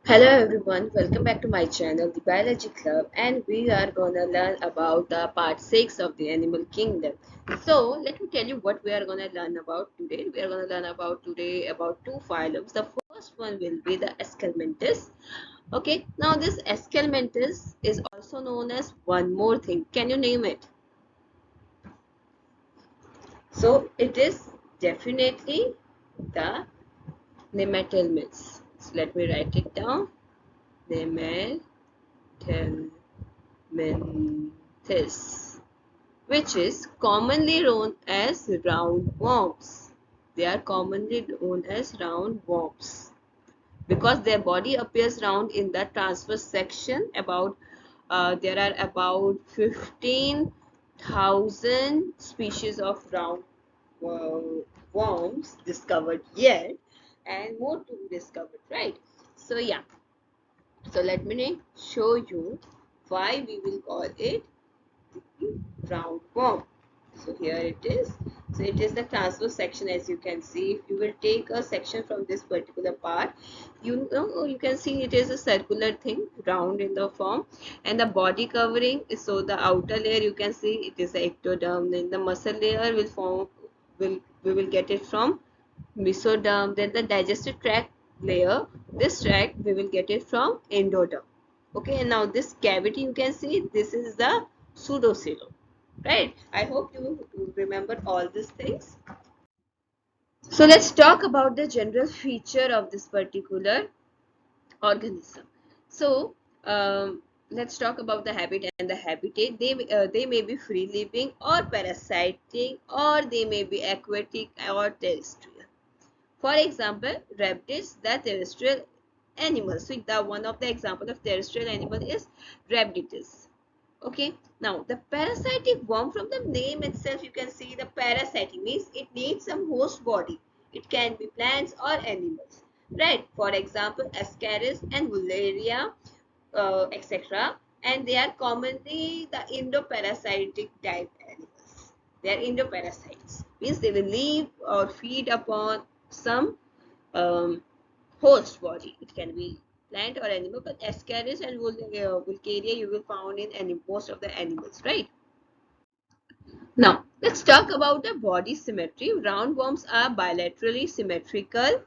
Hello everyone, welcome back to my channel, the Biology Club, and we are gonna learn about the part 6 of the animal kingdom. So, let me tell you what we are gonna learn about today. We are gonna learn about today about two phylums. The first one will be the Aschelminthes. Okay, now this Aschelminthes is also known as one more thing. Can you name it? So, it is definitely the Nematelminthes. So, let me write it down. Nematelminthes. Menthes, which is commonly known as roundworms. They are commonly known as roundworms because their body appears round in the transverse section. There are about 15,000 species of round worms discovered yet, and more to be discovered. Right? So yeah. So let me show you why we will call it roundworm. So here it is. So it is the transverse section, as you can see. If you will take a section from this particular part, you can see it is a circular thing, round in the form, and the body covering is, so the outer layer you can see it is the ectoderm. Then the muscle layer will form will we will get it from mesoderm. Then the digestive tract layer, this tract we will get it from endoderm. Okay, and now this cavity you can see, this is the pseudocoelom. Right, I hope you remember all these things. So let's talk about the general feature of this particular organism. So let's talk about the habit and the habitat. They may be free living or parasitic, or they may be aquatic or terrestrial. For example, reptiles, the terrestrial animals. So the one of the example of terrestrial animal is reptiles. Okay, now the parasitic worm, from the name itself you can see the parasitic means it needs some host body. It can be plants or animals, right? For example, ascaris and Vularia, etc. And they are commonly the endoparasitic type animals. They are endoparasites, means they will live or feed upon some um, host body. It can be plant or animal, but ascaris and Vulgaria you will find in most of the animals, right? Now, let's talk about the body symmetry. Roundworms are bilaterally symmetrical.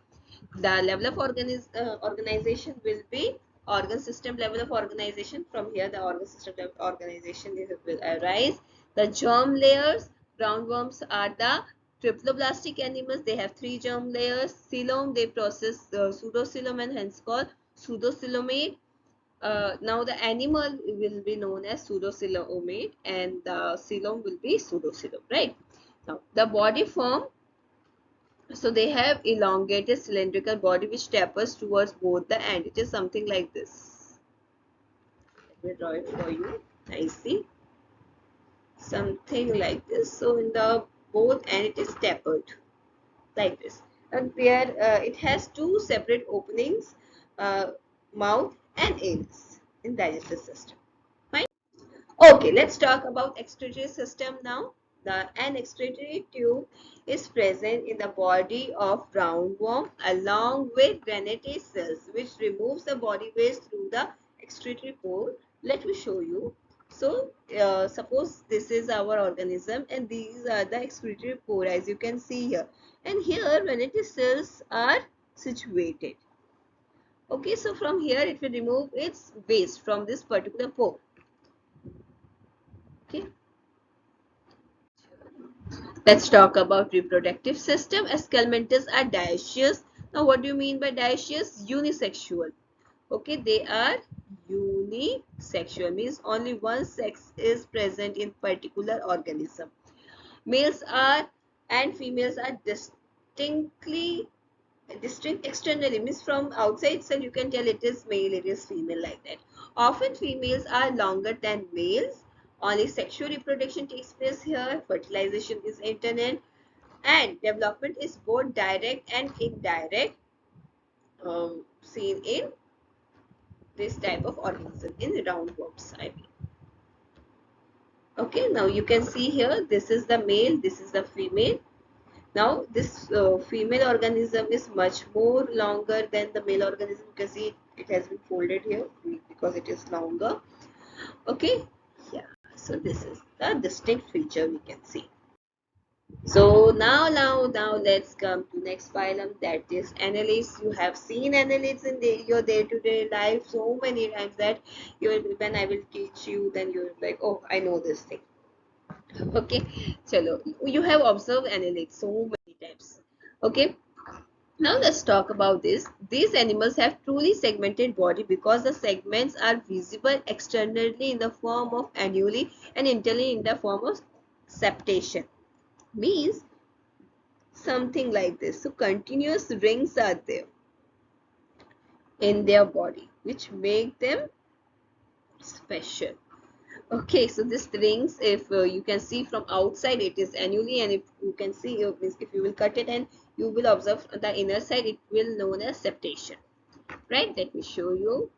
The level of organization will be organ system level of organization. From here, the organ system level of organization will arise. The germ layers, roundworms are the triploblastic animals. They have three germ layers. Coelom, they process pseudocoelom and hence called pseudocoelomate. Now the animal will be known as pseudocoelomate and the coelom will be pseudocoelom, right? Now the body form, so they have elongated cylindrical body which tapers towards both the end. It is something like this. Let me draw it for you. I see something like this. So in the both end it is tapered like this, and there it has two separate openings, mouth and anus in digestive system. Fine. Okay, let's talk about excretory system now. An excretory tube is present in the body of roundworm along with granate cells, which removes the body waste through the excretory pore. Let me show you. So, suppose this is our organism and these are the excretory pore, as you can see here. And here granate cells are situated. Okay, so from here it will remove its waste from this particular pore. Okay. Let's talk about reproductive system. Aschelminthes are dioecious. Now, what do you mean by dioecious? Unisexual. Okay, they are unisexual, means only one sex is present in particular organism. Males are and females are distinct externally, means from outside itself you can tell it is male, it is female, like that. Often females are longer than males. Only sexual reproduction takes place here. Fertilization is internal, and development is both direct and indirect, seen in this type of organism, in roundworms, I mean. Okay, now you can see here, this is the male, this is the female. Now this female organism is much more longer than the male organism. You can see it has been folded here because it is longer. Okay, yeah. So this is the distinct feature we can see. So now let's come to next phylum, that is Annelids. You have seen Annelids in your day-to-day life so many times that you will, when I will teach you, then you will be like, oh, I know this thing. Okay, chalo. You have observed Annelids so many times. Okay, now let's talk about this. These animals have truly segmented body because the segments are visible externally in the form of annuli and internally in the form of septation. Means something like this. So continuous rings are there in their body which make them special. Okay, so this rings, if you can see from outside, it is annuli, and if you can see, if you will cut it and you will observe the inner side, it will known as septation. Right, let me show you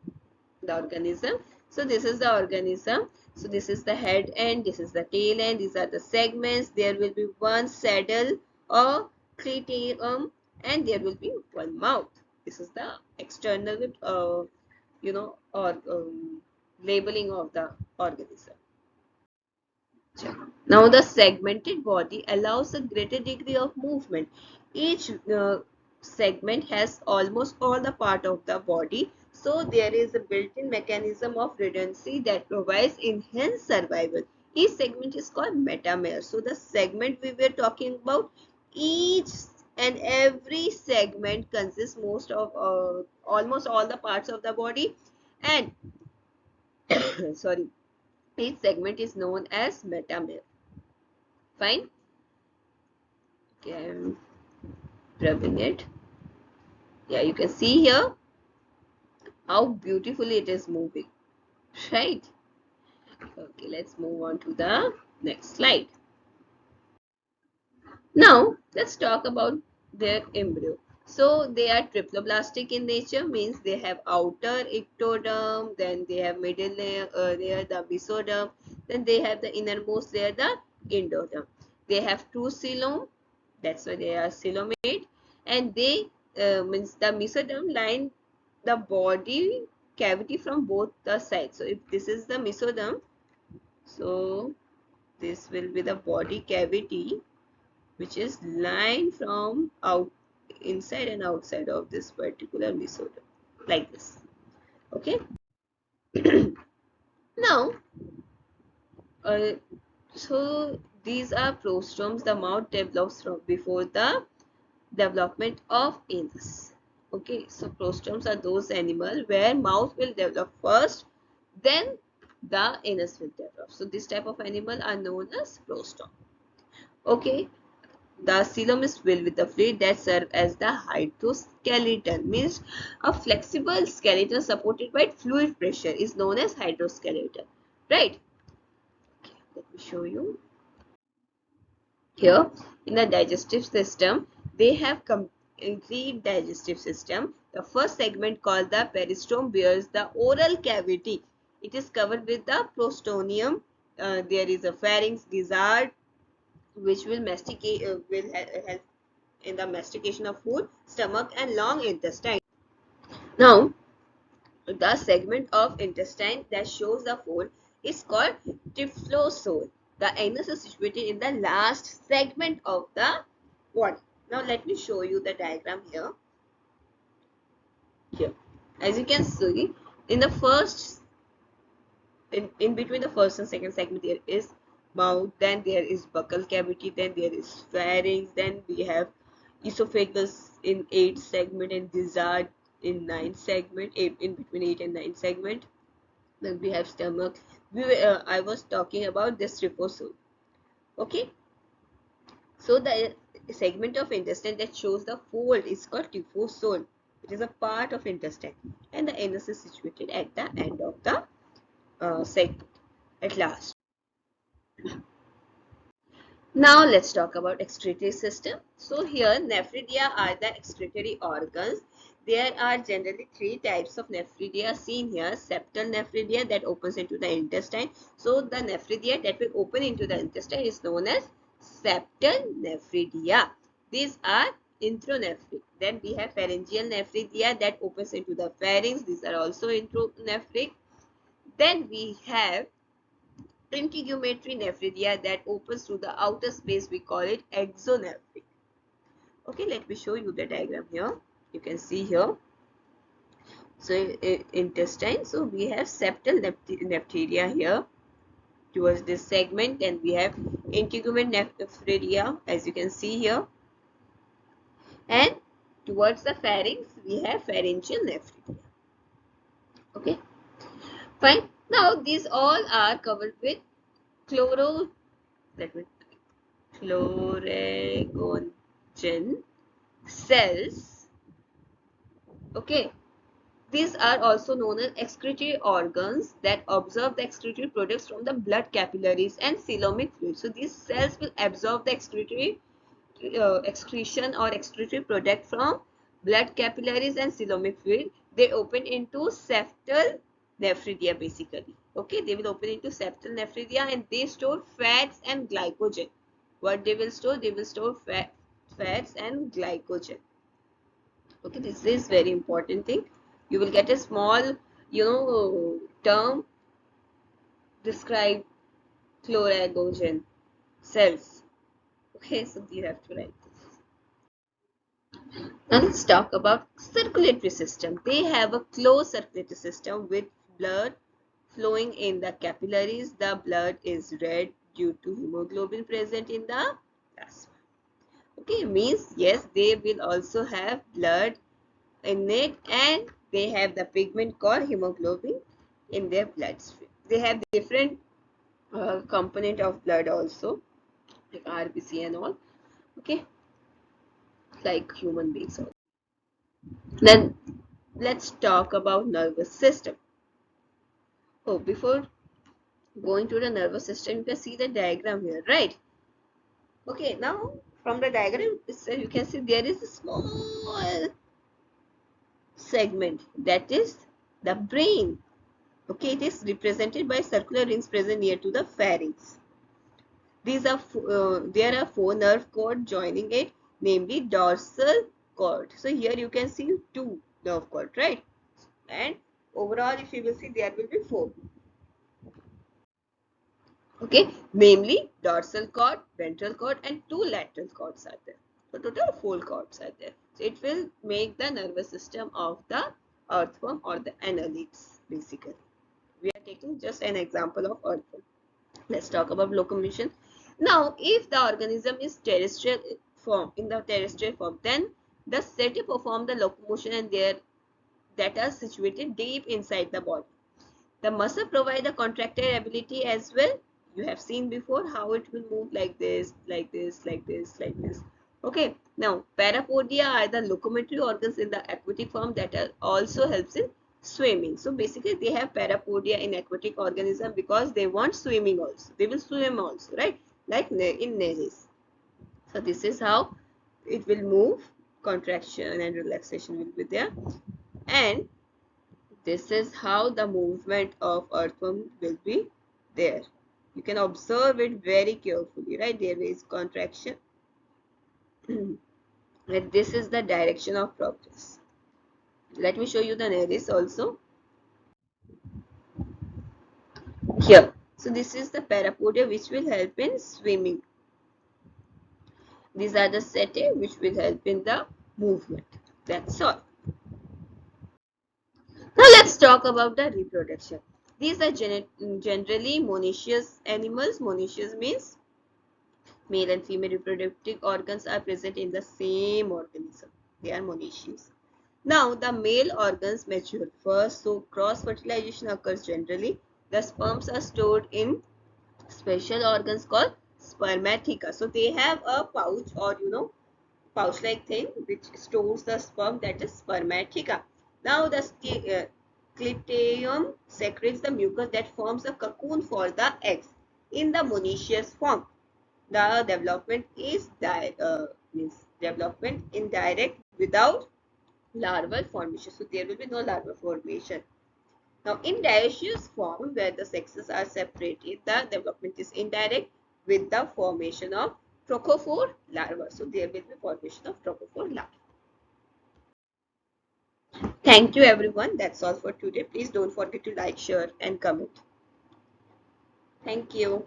the organism. So this is the organism. So this is the head end, this is the tail end, these are the segments. There will be one saddle or cranium, and there will be one mouth. This is the external or labeling of the organism. Now the segmented body allows a greater degree of movement. Each segment has almost all the part of the body, so there is a built-in mechanism of redundancy that provides enhanced survival. Each segment is called metamere. So the segment we were talking about, each and every segment consists almost all the parts of the body, and sorry, each segment is known as metamere. Fine. Okay, I'm rubbing it. Yeah, you can see here how beautifully it is moving, right? Okay, let's move on to the next slide. Now let's talk about their embryo. So they are triploblastic in nature, means they have outer ectoderm, then they have middle layer, the mesoderm, then they have the innermost layer, the endoderm. They have two coelom, that's why they are coelomate, and they means the mesoderm line the body cavity from both the sides. So if this is the mesoderm, so this will be the body cavity which is lined from inside and outside of this particular mesoderm, like this. Okay. Now uh, so these are prostroms. The mouth develops from before the development of anus. Okay, so prostroms are those animals where mouth will develop first, then the anus will develop. So this type of animal are known as prostrom. Okay, the coelom is filled with the fluid that serve as the hydroskeleton, means a flexible skeleton supported by fluid pressure is known as hydroskeleton. Right? Okay, let me show you. Here in the digestive system, they have complete digestive system. The first segment called the peristome bears the oral cavity. It is covered with the prostonium. There is a pharynx gizzard which will help in the mastication of food, stomach and long intestine. Now the segment of intestine that shows the fold is called typhlosole. The anus is situated in the last segment of the body. Now let me show you the diagram here. Here, as you can see, in the first, in between the first and second segment, there is mouth, then there is buccal cavity, then there is pharynx, then we have esophagus in 8 segment and gizzard in 9 segment, in between 8 and 9 segment. Then we have stomach. I was talking about this trypophosome. Okay, so the segment of intestine that shows the fold is called trypophosome. It is a part of intestine, and the anus is situated at the end of the segment at last. Now let's talk about excretory system. So here nephridia are the excretory organs. There are generally 3 types of nephridia seen here. Septal nephridia that opens into the intestine. So the nephridia that will open into the intestine is known as septal nephridia. These are intronephric. Then we have pharyngeal nephridia that opens into the pharynx. These are also intronephric. Then we have integumentary nephridia that opens to the outer space. We call it exonephric. Okay, let me show you the diagram here. You can see here. So intestine. So we have septal nephridia here towards this segment, and we have integument nephridia, as you can see here. And towards the pharynx, we have pharyngeal nephridia. Okay, fine. Now these all are covered with chloragogen cells. Okay, these are also known as excretory organs that absorb the excretory products from the blood capillaries and coelomic fluid. So these cells will absorb the excretory excretion or excretory product from blood capillaries and coelomic fluid. They open into septal nephridia basically. Okay, they will open into septal nephridia and they store fats and glycogen. What they will store? They will store fats and glycogen. Okay, this is very important thing. You will get a small, term describe chloragogen cells. Okay, so you have to write this. Now let's talk about circulatory system. They have a closed circulatory system with blood flowing in the capillaries. The blood is red due to hemoglobin present in the plasma. Okay, means yes, they will also have blood in it and they have the pigment called hemoglobin in their bloodstream. They have different component of blood also, like RBC and all. Okay, like human beings also. Then let's talk about nervous system. Oh, before going to the nervous system, you can see the diagram here, right? Okay, now from the diagram you can see there is a small segment that is the brain. Okay, it is represented by circular rings present near to the pharynx. These are there are 4 nerve cords joining it, namely dorsal cord. So here you can see 2 nerve cords, right? And overall, if you will see, there will be 4. Okay, namely dorsal cord, ventral cord, and 2 lateral cords are there. So total 4 cords are there. So it will make the nervous system of the earthworm or the annelids basically. We are taking just an example of earthworm. Let's talk about locomotion. Now, if the organism is terrestrial form, in the terrestrial form, then the setae perform the locomotion and that are situated deep inside the body. The muscle provide the contractile ability as well. You have seen before how it will move like this, like this, like this, like this. Okay. Now, parapodia are the locomotory organs in the aquatic form that also helps in swimming. So basically, they have parapodia in aquatic organism because they want swimming also. They will swim also, right? Like in Nereis. So this is how it will move. Contraction and relaxation will be there. And this is how the movement of earthworm will be there. You can observe it very carefully, right? There is contraction. And this is the direction of progress. Let me show you the Nereis also. Here. So this is the parapodia which will help in swimming. These are the setae which will help in the movement. That's all. Now let's talk about the reproduction. These are generally monoecious animals. Monoecious means male and female reproductive organs are present in the same organism. They are monoecious. Now the male organs mature first, so cross-fertilization occurs generally. The sperms are stored in special organs called spermatheca. So they have a pouch or pouch-like thing which stores the sperm, that is spermatheca. Now the clitoium secretes the mucus that forms a cocoon for the eggs. In the monoecious form, the development is development indirect without larval formation. So there will be no larval formation. Now in dioecious form, where the sexes are separated, the development is indirect with the formation of trophophore larva. So there will be formation of trophophore larva. Thank you everyone. That's all for today. Please don't forget to like, share and comment. Thank you.